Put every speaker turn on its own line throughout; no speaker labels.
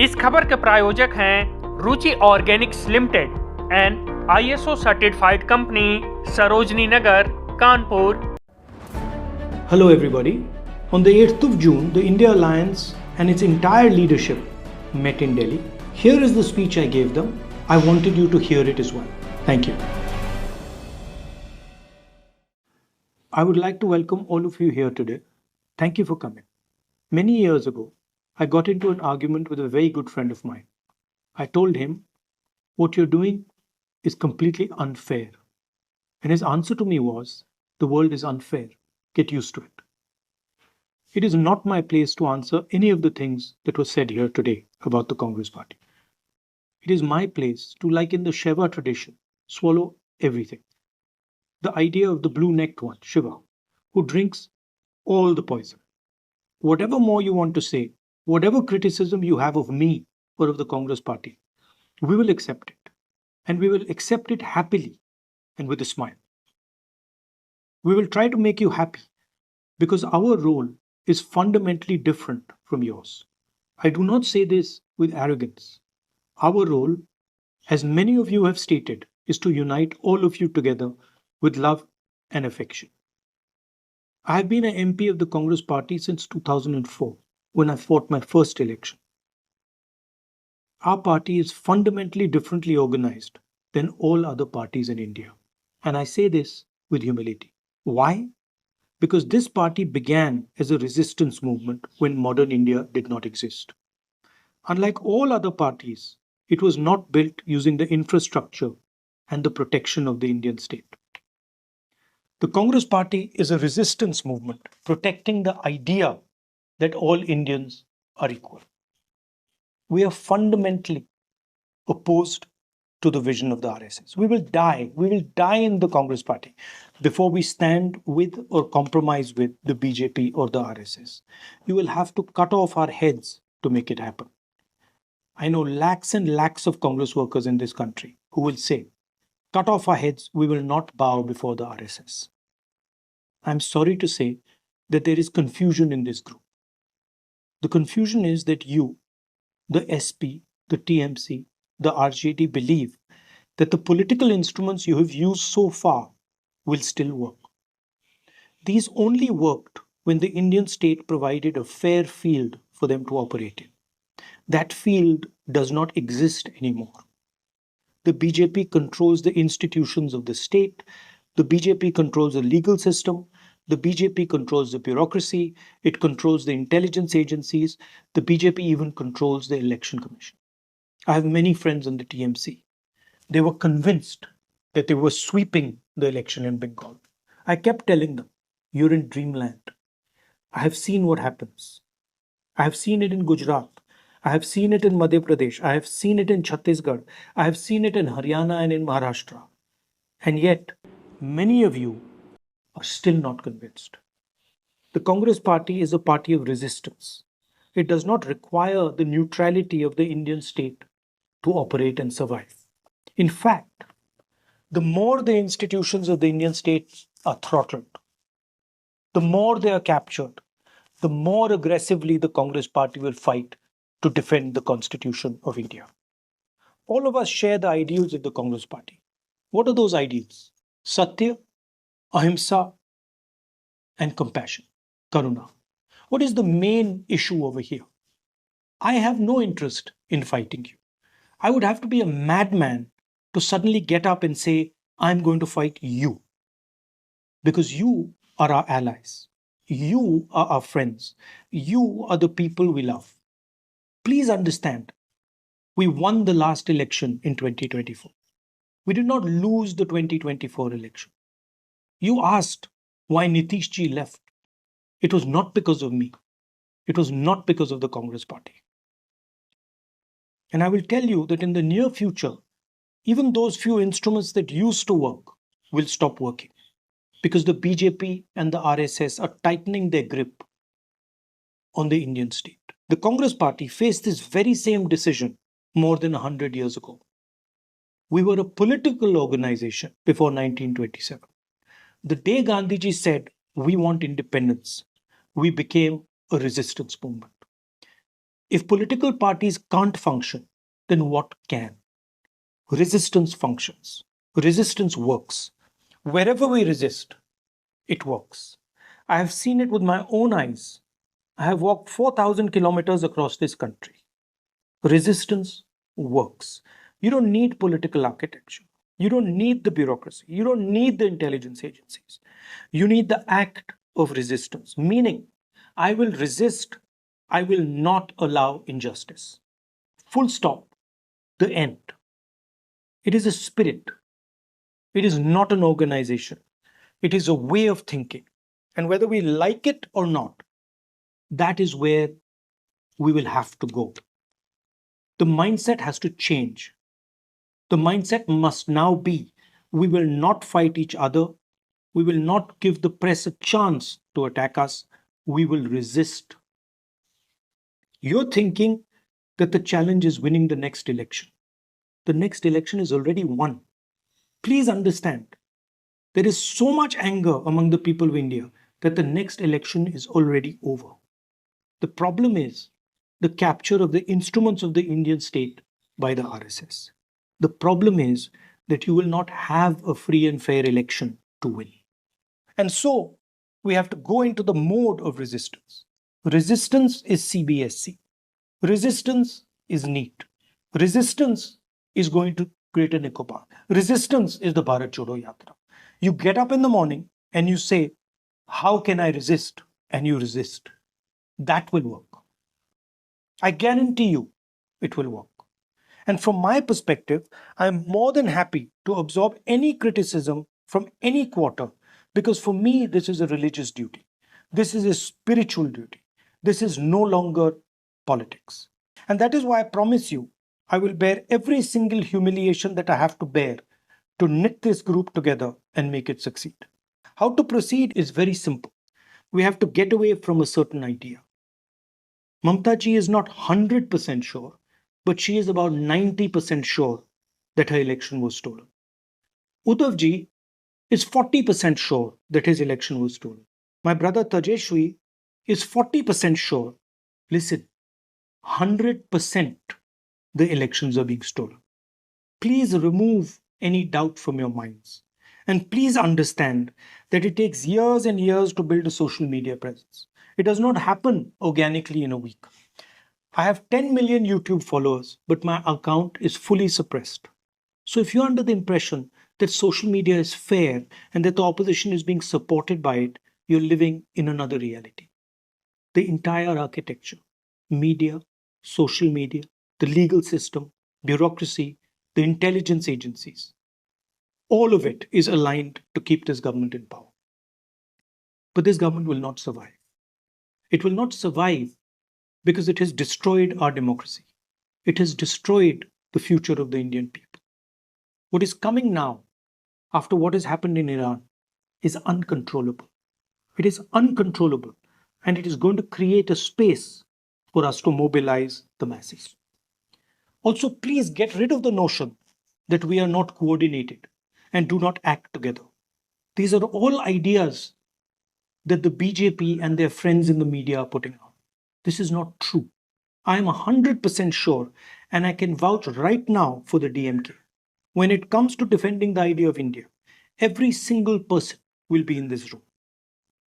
इस खबर के प्रायोजक हैं Ruchi organics limited and ISO certified company Sarojini Nagar Kanpur.
Hello everybody. On the 8th of June, the India Alliance and its entire leadership met in Delhi. Here is the speech I gave them. I wanted you to hear it as well. Thank you. I would like to welcome all of you here today. Thank you for coming. Many years ago, I got into an argument with a very good friend of mine. I told him, what you're doing is completely unfair. And his answer to me was, the world is unfair. Get used to it. It is not my place to answer any of the things that were said here today about the Congress party. It is my place to, like in the Shiva tradition, swallow everything. The idea of the blue-necked one, Shiva, who drinks all the poison. Whatever more you want to say, whatever criticism you have of me or of the Congress party, we will accept it. And we will accept it happily and with a smile. We will try to make you happy because our role is fundamentally different from yours. I do not say this with arrogance. Our role, as many of you have stated, is to unite all of you together with love and affection. I have been an MP of the Congress party since 2004 when I fought my first election. Our party is fundamentally differently organized than all other parties in India. And I say this with humility. Why? Because this party began as a resistance movement when modern India did not exist. Unlike all other parties, it was not built using the infrastructure and the protection of the Indian state. The Congress party is a resistance movement protecting the idea that all Indians are equal. We are fundamentally opposed to the vision of the RSS. We will die in the Congress party before we stand with or compromise with the BJP or the RSS. You will have to cut off our heads to make it happen. I know lakhs and lakhs of Congress workers in this country who will say, cut off our heads, we will not bow before the RSS. I'm sorry to say that there is confusion in this group. The confusion is that you, the SP, the TMC, the RJD believe that the political instruments you have used so far will still work. These only worked when the Indian state provided a fair field for them to operate in. That field does not exist anymore. The BJP controls the institutions of the state. The BJP controls the legal system. The BJP controls the bureaucracy. It controls the intelligence agencies. The BJP even controls the election commission. I have many friends in the TMC. They were convinced that they were sweeping the election in Bengal. I kept telling them, you're in dreamland. I have seen what happens. I have seen it in Gujarat. I have seen it in Madhya Pradesh. I have seen it in Chhattisgarh. I have seen it in Haryana and in Maharashtra. And yet, many of you are still not convinced. The Congress party is a party of resistance. It does not require the neutrality of the Indian state to operate and survive. In fact, the more the institutions of the Indian state are throttled, the more they are captured, the more aggressively the Congress party will fight to defend the Constitution of India. All of us share the ideals of the Congress party. What are those ideals? Satya, Ahimsa, and compassion, Karuna. What is the main issue over here? I have no interest in fighting you. I would have to be a madman to suddenly get up and say, I'm going to fight you. Because you are our allies. You are our friends. You are the people we love. Please understand, we won the last election in 2024. We did not lose the 2024 election. You asked why Nitish ji left. It was not because of me. It was not because of the Congress party. And I will tell you that in the near future, even those few instruments that used to work will stop working because the BJP and the RSS are tightening their grip on the Indian state. The Congress party faced this very same decision more than 100 years ago. We were a political organization before 1927. The day Gandhiji said, we want independence, we became a resistance movement. If political parties can't function, then what can? Resistance functions. Resistance works. Wherever we resist, it works. I have seen it with my own eyes. I have walked 4,000 kilometers across this country. Resistance works. You don't need political architecture. You don't need the bureaucracy. You don't need the intelligence agencies. You need the act of resistance, meaning I will resist, I will not allow injustice. Full stop. The end. It is a spirit. It is not an organization. It is a way of thinking. And whether we like it or not, that is where we will have to go. The mindset has to change. The mindset must now be we will not fight each other. We will not give the press a chance to attack us. We will resist. You're thinking that the challenge is winning the next election. The next election is already won. Please understand, there is so much anger among the people of India that the next election is already over. The problem is the capture of the instruments of the Indian state by the RSS. The problem is that you will not have a free and fair election to win. And so we have to go into the mode of resistance. Resistance is CBSC. Resistance is NEET. Resistance is going to Greater Nicobar. Resistance is the Bharat Jodo Yatra. You get up in the morning and you say, how can I resist? And you resist. That will work. I guarantee you it will work. And from my perspective, I'm more than happy to absorb any criticism from any quarter because for me, this is a religious duty. This is a spiritual duty. This is no longer politics. And that is why I promise you, I will bear every single humiliation that I have to bear to knit this group together and make it succeed. How to proceed is very simple. We have to get away from a certain idea. Mamta ji is not 100% sure, but she is about 90% sure that her election was stolen. Uddhav ji is 40% sure that his election was stolen. My brother Tejashwi is 40% sure. Listen, 100% the elections are being stolen. Please remove any doubt from your minds. And please understand that it takes years and years to build a social media presence. It does not happen organically in a week. I have 10 million YouTube followers, but my account is fully suppressed. So if you're under the impression that social media is fair and that the opposition is being supported by it, you're living in another reality. The entire architecture, media, social media, the legal system, bureaucracy, the intelligence agencies, all of it is aligned to keep this government in power. But this government will not survive. It will not survive because it has destroyed our democracy. It has destroyed the future of the Indian people. What is coming now, after what has happened in Iran, is uncontrollable. It is uncontrollable, and it is going to create a space for us to mobilize the masses. Also, please get rid of the notion that we are not coordinated and do not act together. These are all ideas that the BJP and their friends in the media are putting out. This is not true. I am 100% sure, and I can vouch right now for the DMK. When it comes to defending the idea of India, every single person will be in this room.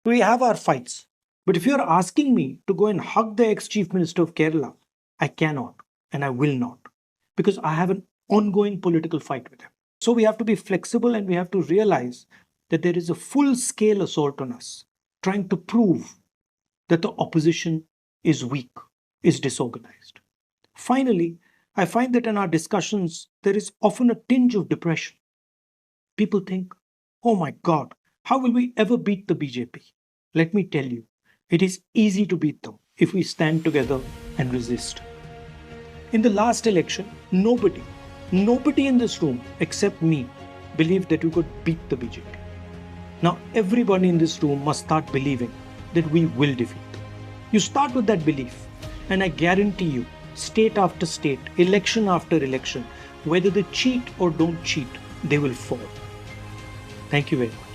We have our fights. But if you're asking me to go and hug the ex-Chief Minister of Kerala, I cannot and I will not because I have an ongoing political fight with him. So we have to be flexible and we have to realize that there is a full-scale assault on us, trying to prove that the opposition is weak, is disorganized. Finally, I find that in our discussions, there is often a tinge of depression. People think, oh my God, how will we ever beat the BJP? Let me tell you, it is easy to beat them if we stand together and resist. In the last election, nobody in this room except me believed that we could beat the BJP. Now everybody in this room must start believing that we will defeat them. You start with that belief, and I guarantee you, state after state, election after election, whether they cheat or don't cheat, they will fall. Thank you very much.